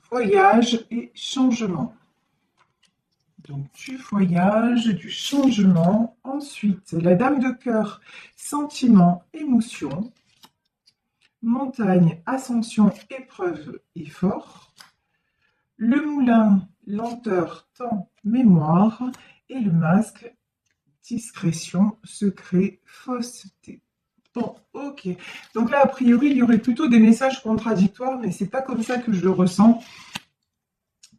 voyage et changement. Donc, du voyage, du changement. Ensuite, la dame de cœur, sentiment, émotion. Montagne, ascension, épreuve, effort. Le moulin, lenteur, temps, mémoire. Et le masque, discrétion, secret, fausseté. Bon, ok. Donc là, a priori, il y aurait plutôt des messages contradictoires, mais c'est pas comme ça que je le ressens.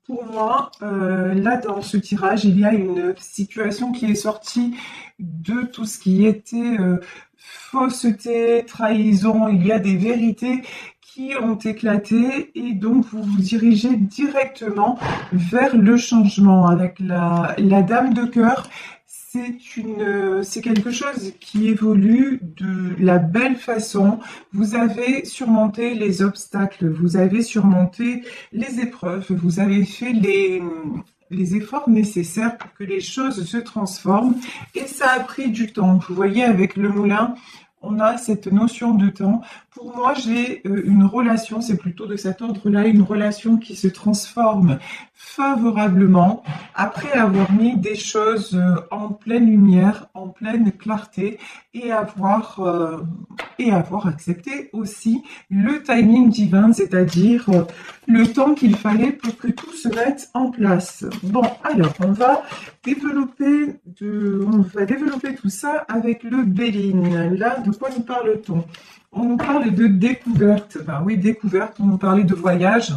Pour moi, là, dans ce tirage, il y a une situation qui est sortie de tout ce qui était fausseté, trahison. Il y a des vérités qui ont éclaté et donc vous vous dirigez directement vers le changement avec la dame de cœur. C'est quelque chose qui évolue de la belle façon. Vous avez surmonté les obstacles, vous avez surmonté les épreuves, vous avez fait les efforts nécessaires pour que les choses se transforment et ça a pris du temps. Vous voyez, avec le moulin, on a cette notion de temps. Pour moi, j'ai une relation, c'est plutôt de cet ordre-là, une relation qui se transforme favorablement après avoir mis des choses en pleine lumière, en pleine clarté et avoir accepté aussi le timing divin, c'est-à-dire le temps qu'il fallait pour que tout se mette en place. Bon, alors, on va développer tout ça avec le Béline. Là, de quoi nous parle-t-on? On nous parle de découverte. Ben oui, découverte, on nous parlait de voyage.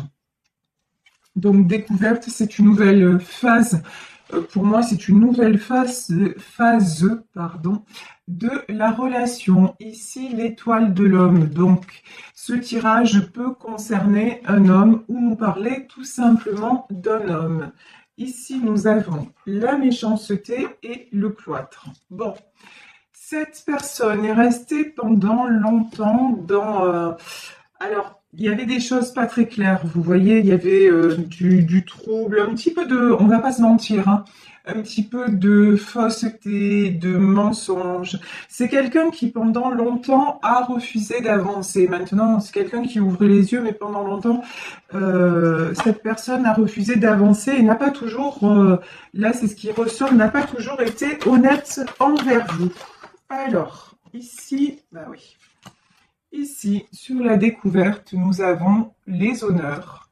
Donc, découverte, c'est une nouvelle phase. Pour moi, c'est une nouvelle phase, de la relation. Ici, l'étoile de l'homme. Donc, ce tirage peut concerner un homme ou nous parler tout simplement d'un homme. Ici, nous avons la méchanceté et le cloître. Bon, cette personne est restée pendant longtemps dans... alors, il y avait des choses pas très claires, vous voyez, il y avait du trouble, un petit peu de... On va pas se mentir, hein, un petit peu de fausseté, de mensonge. C'est quelqu'un qui, pendant longtemps, a refusé d'avancer. Maintenant, c'est quelqu'un qui ouvre les yeux, mais pendant longtemps, cette personne a refusé d'avancer et n'a pas toujours, là c'est ce qui ressort, n'a pas toujours été honnête envers vous. Alors, ici, bah oui. Ici, sur la découverte, nous avons les honneurs,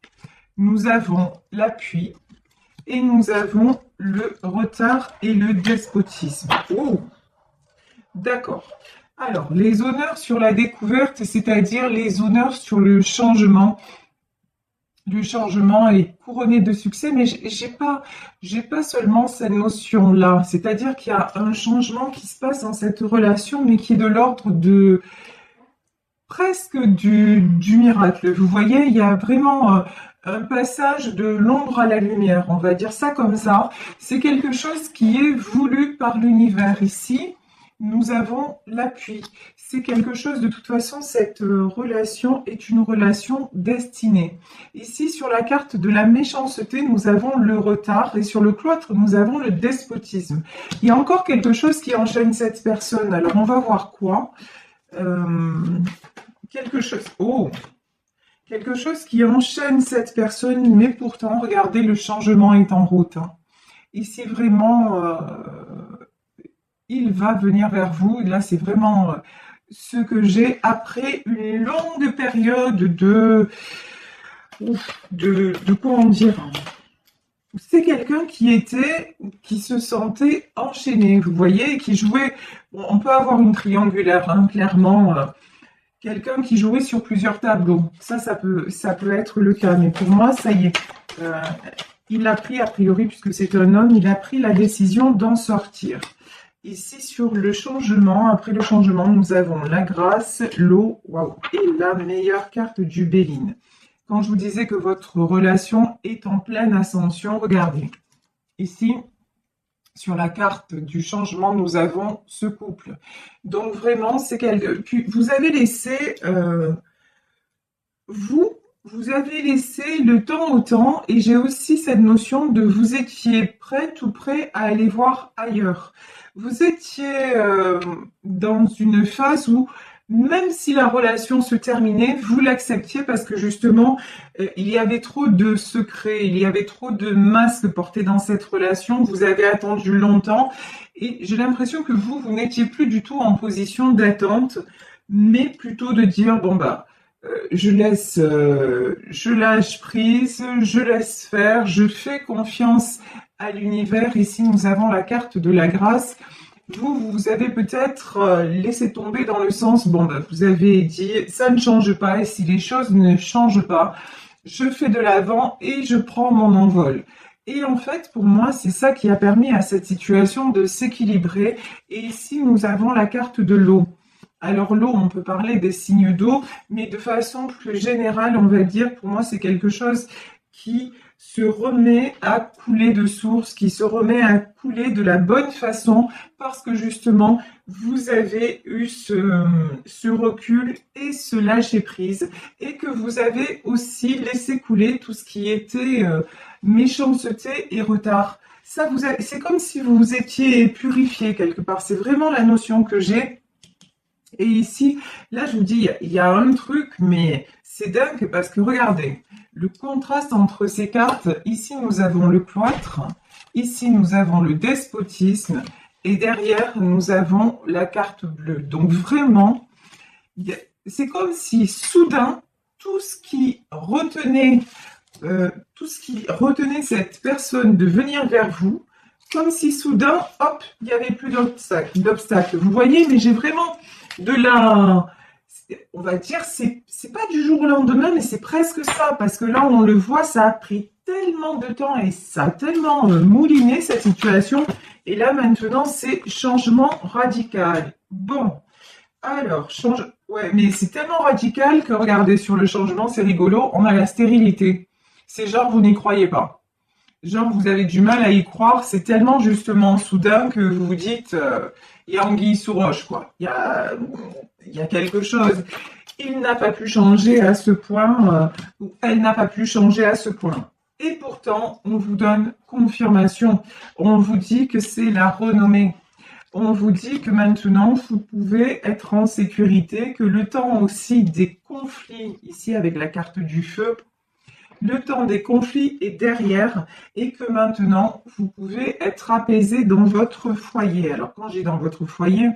nous avons l'appui et nous avons le retard et le despotisme. Oh, d'accord. Alors, les honneurs sur la découverte, c'est-à-dire les honneurs sur le changement. Le changement est couronné de succès, mais j'ai pas seulement cette notion-là. C'est-à-dire qu'il y a un changement qui se passe dans cette relation, mais qui est de l'ordre de presque du miracle. Vous voyez, il y a vraiment un passage de l'ombre à la lumière, on va dire ça comme ça. C'est quelque chose qui est voulu par l'univers. Ici, nous avons l'appui. C'est quelque chose, de toute façon, cette relation est une relation destinée. Ici, sur la carte de la méchanceté, nous avons le retard et sur le cloître, nous avons le despotisme. Il y a encore quelque chose qui enchaîne cette personne. Alors, on va voir quoi. Quelque chose qui enchaîne cette personne, mais pourtant, regardez, le changement est en route. Hein. Ici, vraiment, il va venir vers vous. Là, c'est vraiment ce que j'ai après une longue période comment dire. C'est quelqu'un qui se sentait enchaîné, vous voyez, qui jouait. Bon, on peut avoir une triangulaire, hein, clairement. Quelqu'un qui jouait sur plusieurs tableaux. Ça peut être le cas. Mais pour moi, ça y est. Il a pris, a priori, puisque c'est un homme, il a pris la décision d'en sortir. Ici, sur le changement, après le changement, nous avons la grâce, l'eau, waouh, et la meilleure carte du Béline. Quand je vous disais que votre relation est en pleine ascension, regardez. Ici, sur la carte du changement, nous avons ce couple. Donc vraiment, c'est quelque... Puis vous avez laissé... vous avez laissé le temps au temps et j'ai aussi cette notion de vous étiez prêt, tout prêt à aller voir ailleurs. Vous étiez dans une phase où même si la relation se terminait, vous l'acceptiez parce que justement, il y avait trop de secrets, il y avait trop de masques portés dans cette relation, vous avez attendu longtemps et j'ai l'impression que vous n'étiez plus du tout en position d'attente, mais plutôt de dire, bon bah, je lâche prise, je laisse faire, je fais confiance à l'univers. Ici, nous avons la carte de la grâce. Vous avez peut-être laissé tomber dans le sens, bon, bah, vous avez dit, ça ne change pas, et si les choses ne changent pas, je fais de l'avant et je prends mon envol. Et en fait, pour moi, c'est ça qui a permis à cette situation de s'équilibrer. Et ici, nous avons la carte de l'eau. Alors l'eau, on peut parler des signes d'eau, mais de façon plus générale, on va dire, pour moi, c'est quelque chose qui se remet à couler de source, qui se remet à couler de la bonne façon, parce que justement, vous avez eu ce recul et ce lâcher prise, et que vous avez aussi laissé couler tout ce qui était méchanceté et retard. Ça, c'est comme si vous vous étiez purifié quelque part. C'est vraiment la notion que j'ai. Et ici, là, je vous dis, il y a un truc, mais c'est dingue parce que regardez, le contraste entre ces cartes, ici nous avons le cloître, ici nous avons le despotisme, et derrière nous avons la carte bleue. Donc vraiment, c'est comme si soudain, tout ce qui retenait, cette personne de venir vers vous, comme si soudain, hop, il n'y avait plus d'obstacle. Vous voyez, mais j'ai vraiment de la, on va dire, c'est pas du jour au lendemain, mais c'est presque ça, parce que là, on le voit, ça a pris tellement de temps et ça a tellement mouliné cette situation. Et là, maintenant, c'est changement radical. Bon, alors, ouais, mais c'est tellement radical que regardez, sur le changement, c'est rigolo, on a la stérilité. C'est genre, vous n'y croyez pas. Genre, vous avez du mal à y croire, c'est tellement justement soudain que vous vous dites, il y a anguille sous roche, quoi. Il y a quelque chose. Il n'a pas pu changer à ce point, ou elle n'a pas pu changer à ce point. Et pourtant, on vous donne confirmation. On vous dit que c'est la renommée. On vous dit que maintenant, vous pouvez être en sécurité, que le temps aussi des conflits, ici avec la carte du feu, le temps des conflits est derrière et que maintenant, vous pouvez être apaisé dans votre foyer. Alors, quand j'ai dans votre foyer,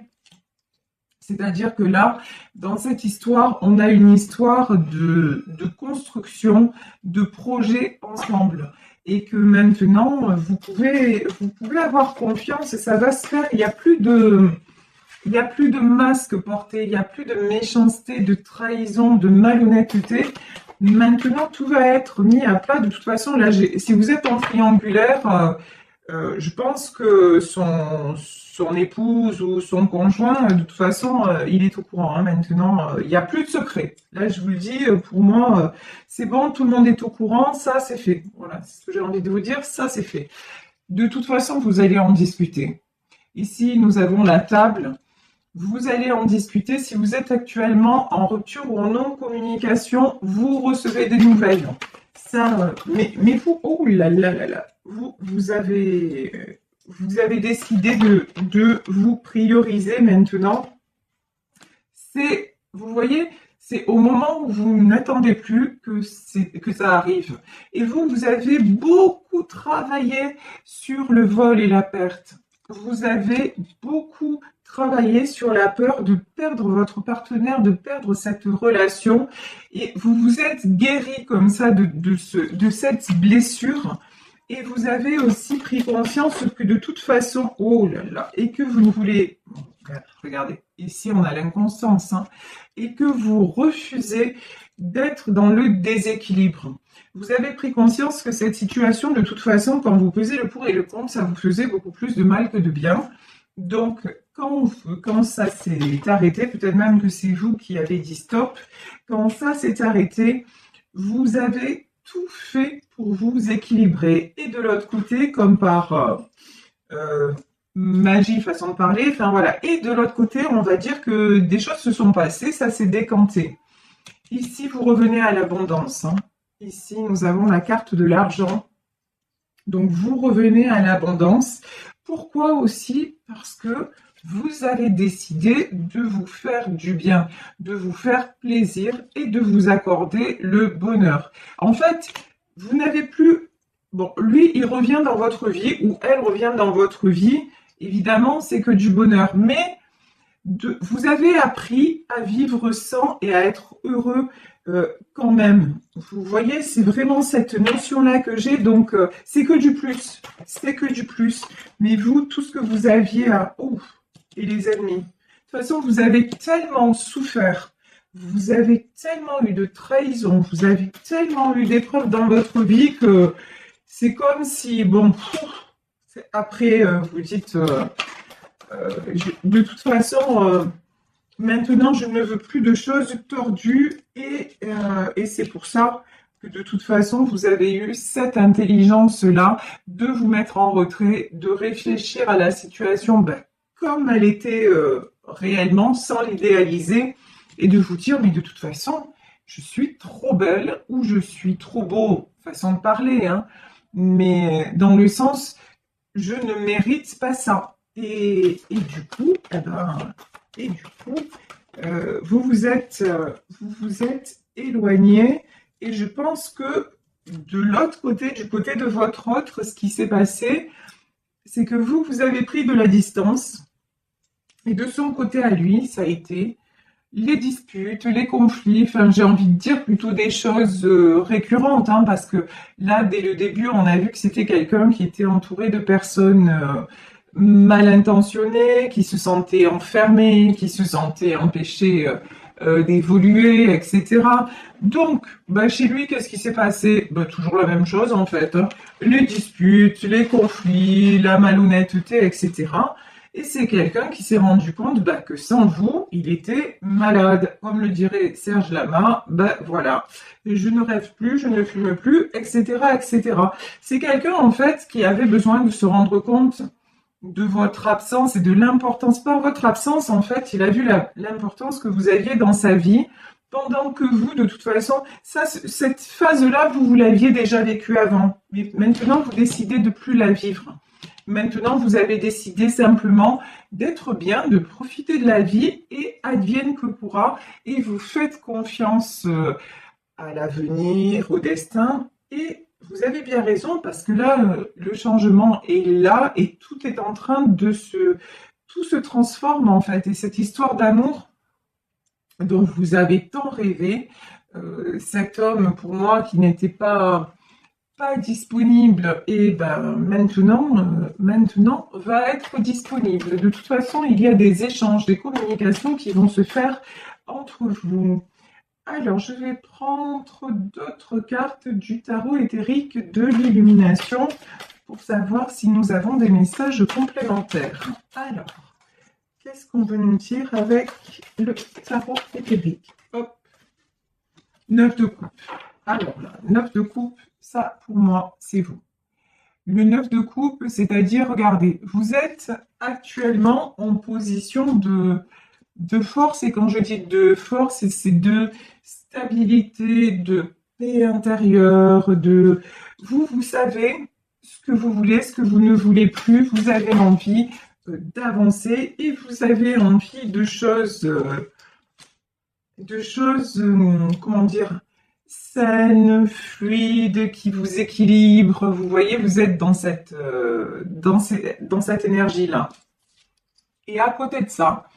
c'est-à-dire que là, dans cette histoire, on a une histoire de construction, de projet ensemble. Et que maintenant, vous pouvez avoir confiance et ça va se faire. Il n'y a plus de masque porté, il n'y a plus de méchanceté, de trahison, de malhonnêteté. Maintenant, tout va être mis à plat. De toute façon, là, si vous êtes en triangulaire, je pense que son épouse ou son conjoint, de toute façon, il est au courant. Hein, maintenant, il n'y a plus de secret. Là, je vous le dis, pour moi, c'est bon, tout le monde est au courant, ça, c'est fait. Voilà, c'est ce que j'ai envie de vous dire, ça, c'est fait. De toute façon, vous allez en discuter. Ici, nous avons la table. Vous allez en discuter. Si vous êtes actuellement en rupture ou en non-communication, vous recevez des nouvelles. Ça, mais vous, oh là là là là, vous avez décidé de vous prioriser maintenant. Vous voyez, c'est au moment où vous n'attendez plus que ça arrive. Et vous avez beaucoup travaillé sur le vol et la perte. Vous avez beaucoup travaillé sur la peur de perdre votre partenaire, de perdre cette relation. Et vous vous êtes guéri comme ça de cette blessure. Et vous avez aussi pris conscience que de toute façon, oh là là, et que vous ne voulez... Regardez, ici on a l'inconscience, hein, et que vous refusez d'être dans le déséquilibre. Vous avez pris conscience que cette situation, de toute façon, quand vous pesez le pour et le contre, ça vous faisait beaucoup plus de mal que de bien. Donc, quand ça s'est arrêté, peut-être même que c'est vous qui avez dit stop, quand ça s'est arrêté, vous avez tout fait pour vous équilibrer. Et de l'autre côté, comme par magie, façon de parler, enfin voilà. Et de l'autre côté, on va dire que des choses se sont passées, ça s'est décanté. Ici, vous revenez à l'abondance. Hein. Ici, nous avons la carte de l'argent. Donc, vous revenez à l'abondance. Pourquoi aussi? Parce que vous avez décidé de vous faire du bien, de vous faire plaisir et de vous accorder le bonheur. En fait, vous n'avez plus... Bon, lui, il revient dans votre vie ou elle revient dans votre vie. Évidemment, c'est que du bonheur. Mais vous avez appris à vivre sans et à être heureux quand même. Vous voyez, c'est vraiment cette notion-là que j'ai. Donc, c'est que du plus. C'est que du plus. Mais vous, tout ce que vous aviez à... Oh, et les ennemis. De toute façon, vous avez tellement souffert. Vous avez tellement eu de trahison. Vous avez tellement eu d'épreuves dans votre vie que c'est comme si, bon, après, vous dites... de toute façon, maintenant, je ne veux plus de choses tordues et c'est pour ça que de toute façon, vous avez eu cette intelligence-là de vous mettre en retrait, de réfléchir à la situation comme elle était réellement, sans l'idéaliser et de vous dire, mais de toute façon, je suis trop belle ou je suis trop beau, façon de parler, hein, mais dans le sens, je ne mérite pas ça. Et du coup, vous vous êtes éloigné. Et je pense que de l'autre côté, du côté de votre autre, ce qui s'est passé, c'est que vous avez pris de la distance. Et de son côté à lui, ça a été les disputes, les conflits, enfin j'ai envie de dire plutôt des choses récurrentes, hein, parce que là, dès le début, on a vu que c'était quelqu'un qui était entouré de personnes mal intentionnées, qui se sentaient enfermées, qui se sentaient empêchées d'évoluer, etc. Donc, chez lui, qu'est-ce qui s'est passé? Toujours la même chose en fait, hein. Les disputes, les conflits, la malhonnêteté, etc. Et c'est quelqu'un qui s'est rendu compte que sans vous, il était malade. Comme le dirait Serge Lama, voilà, je ne rêve plus, je ne fume plus, etc., etc. C'est quelqu'un en fait qui avait besoin de se rendre compte de votre absence et de l'importance. Par votre absence, en fait, il a vu l'importance que vous aviez dans sa vie, pendant que vous, de toute façon, cette phase-là, vous l'aviez déjà vécue avant. Mais maintenant, vous décidez de plus la vivre. Maintenant, vous avez décidé simplement d'être bien, de profiter de la vie et advienne que pourra. Et vous faites confiance à l'avenir, au destin. Et vous avez bien raison parce que là, le changement est là et tout est en train tout se transforme en fait. Et cette histoire d'amour dont vous avez tant rêvé, cet homme pour moi qui n'était pas disponible et maintenant va être disponible. De toute façon, il y a des échanges, des communications qui vont se faire entre vous. Alors, je vais prendre d'autres cartes du tarot éthérique de l'illumination pour savoir si nous avons des messages complémentaires. Alors, qu'est-ce qu'on veut nous dire avec le tarot éthérique? Hop, 9 de coupe. Alors, 9 de coupe, ça, pour moi, c'est vous. Le 9 de coupe, c'est-à-dire, regardez, vous êtes actuellement en position de force, et quand je dis de force, c'est de stabilité, de paix intérieure, vous savez ce que vous voulez, ce que vous ne voulez plus, vous avez envie d'avancer et vous avez envie de choses, comment dire, saines, fluides, qui vous équilibrent. Vous voyez, vous êtes dans cette énergie-là. Et à côté de ça,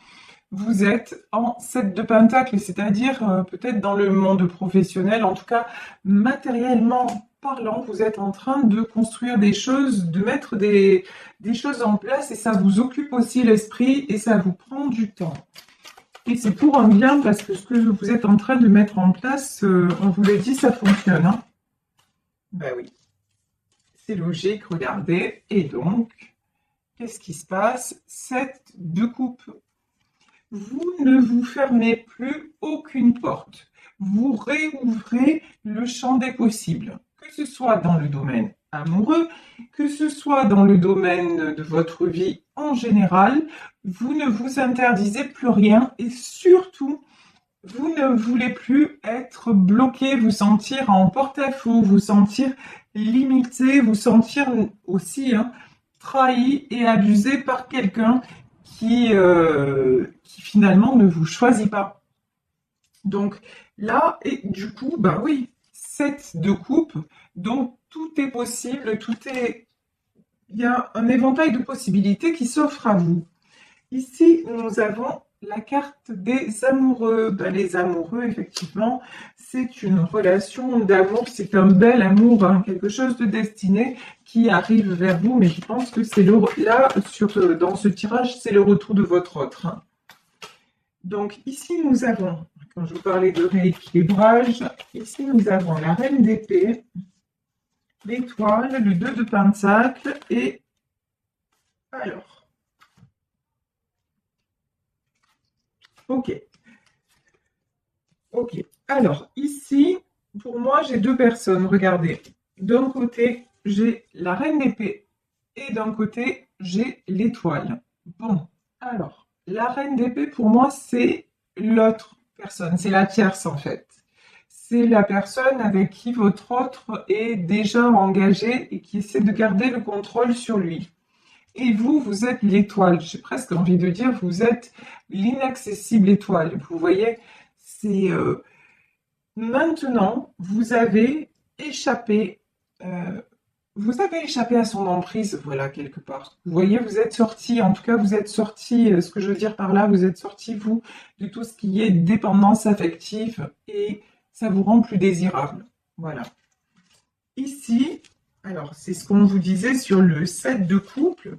vous êtes en 7 de Pentacle, c'est-à-dire peut-être dans le monde professionnel, en tout cas matériellement parlant, vous êtes en train de construire des choses, de mettre des choses en place et ça vous occupe aussi l'esprit et ça vous prend du temps. Et c'est pour un bien parce que ce que vous êtes en train de mettre en place, on vous l'a dit, ça fonctionne. Hein. Ben oui, c'est logique, regardez. Et donc, qu'est-ce qui se passe? 7 de coupe. Vous ne vous fermez plus aucune porte. Vous réouvrez le champ des possibles, que ce soit dans le domaine amoureux, que ce soit dans le domaine de votre vie en général. Vous ne vous interdisez plus rien et surtout, vous ne voulez plus être bloqué, vous sentir en porte-à-faux, vous sentir limité, vous sentir aussi trahi et abusé par quelqu'un qui finalement ne vous choisit pas. Donc là, et du coup, bah oui, 7 de coupe, donc tout est possible, il y a un éventail de possibilités qui s'offre à vous. Ici, nous avons la carte des amoureux. Ben, les amoureux, effectivement, c'est une relation d'amour, c'est un bel amour, hein, quelque chose de destiné qui arrive vers vous, mais je pense que c'est là, dans ce tirage, c'est le retour de votre autre, hein. Donc ici, nous avons, quand je vous parlais de rééquilibrage, ici nous avons la reine d'épée, l'étoile, le 2 de pentacle et alors, ok. Ok. Alors, ici, pour moi, j'ai deux personnes. Regardez. D'un côté, j'ai la reine d'épée et d'un côté, j'ai l'étoile. Bon, alors, la reine d'épée, pour moi, c'est l'autre personne. C'est la tierce, en fait. C'est la personne avec qui votre autre est déjà engagé et qui essaie de garder le contrôle sur lui. Et vous, vous êtes l'étoile. J'ai presque envie de dire, vous êtes l'inaccessible étoile. Vous voyez, c'est maintenant, euh, vous avez échappé à son emprise, voilà, quelque part. Vous voyez, vous êtes sorti, en tout cas, vous êtes sorti, ce que je veux dire par là, vous êtes sorti, vous, de tout ce qui est dépendance affective et ça vous rend plus désirable. Voilà. Ici, alors, c'est ce qu'on vous disait sur le 7 de couple,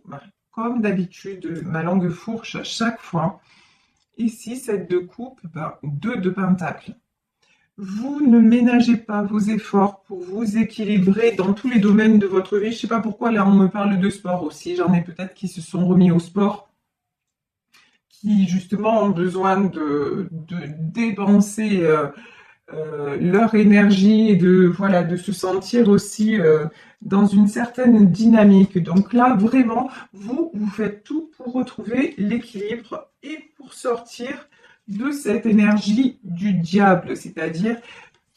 bah, comme d'habitude, ma langue fourche à chaque fois. Ici, 7 de couple, bah, 2 de pentacle. Vous ne ménagez pas vos efforts pour vous équilibrer dans tous les domaines de votre vie. Je ne sais pas pourquoi là on me parle de sport aussi. J'en ai peut-être qui se sont remis au sport, qui justement ont besoin de dépenser leur énergie et voilà, de se sentir aussi dans une certaine dynamique. Donc là, vraiment, vous faites tout pour retrouver l'équilibre et pour sortir de cette énergie du diable, c'est-à-dire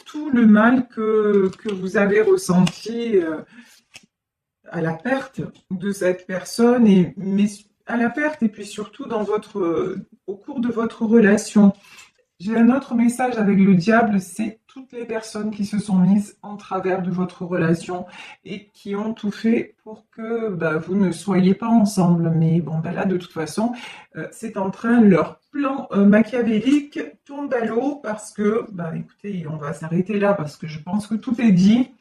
tout le mal que vous avez ressenti à la perte de cette personne, mais à la perte et puis surtout au cours de votre relation. J'ai un autre message avec le diable, c'est toutes les personnes qui se sont mises en travers de votre relation et qui ont tout fait pour que bah, vous ne soyez pas ensemble. Mais bon, bah là, de toute façon, c'est en train, leur plan machiavélique tombe à l'eau parce que, bah écoutez, on va s'arrêter là parce que je pense que tout est dit.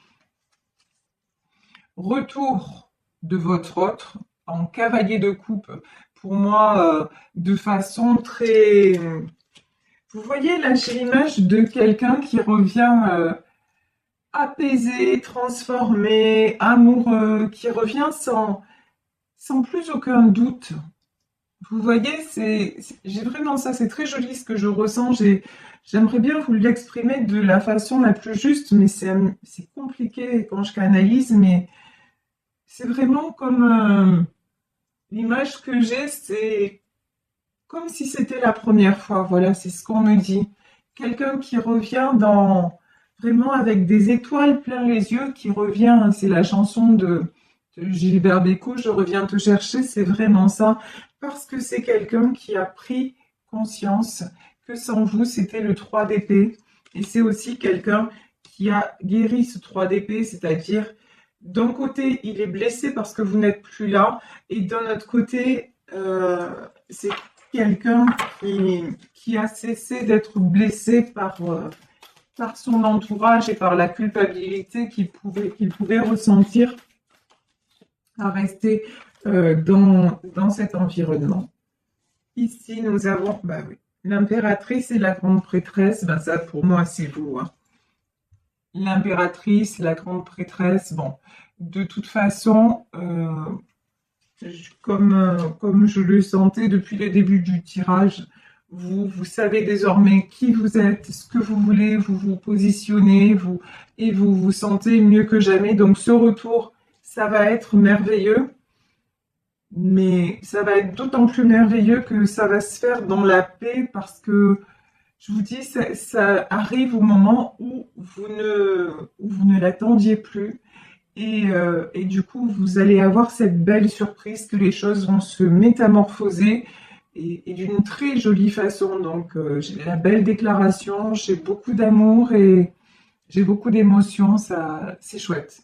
Retour de votre autre en cavalier de coupe, pour moi, de façon très... Vous voyez, là, j'ai l'image de quelqu'un qui revient apaisé, transformé, amoureux, qui revient sans plus aucun doute. Vous voyez, j'ai vraiment ça, c'est très joli ce que je ressens. J'aimerais bien vous l'exprimer de la façon la plus juste, mais c'est compliqué quand je canalise, mais c'est vraiment comme l'image que j'ai, c'est comme si c'était la première fois. Voilà, c'est ce qu'on me dit. Quelqu'un qui revient vraiment avec des étoiles plein les yeux, qui revient, c'est la chanson de Gilbert Bécaud, Je reviens te chercher, c'est vraiment ça, parce que c'est quelqu'un qui a pris conscience que sans vous, c'était le 3 d'épée, et c'est aussi quelqu'un qui a guéri ce 3 d'épée, c'est-à-dire, d'un côté, il est blessé parce que vous n'êtes plus là, et d'un autre côté, c'est quelqu'un qui a cessé d'être blessé par son entourage et par la culpabilité qu'il pouvait ressentir à rester dans cet environnement. Ici, nous avons bah oui, l'impératrice et la grande prêtresse. Bah ça, pour moi, c'est vous, hein. L'impératrice, la grande prêtresse, bon, de toute façon, comme je le sentais depuis le début du tirage, vous savez désormais qui vous êtes, ce que vous voulez, vous vous positionnez, et vous vous sentez mieux que jamais. Donc ce retour, ça va être merveilleux, mais ça va être d'autant plus merveilleux que ça va se faire dans la paix parce que, je vous dis, ça arrive au moment où vous ne l'attendiez plus. Et du coup, vous allez avoir cette belle surprise que les choses vont se métamorphoser et d'une très jolie façon. Donc, j'ai la belle déclaration, j'ai beaucoup d'amour et j'ai beaucoup d'émotions, ça, c'est chouette.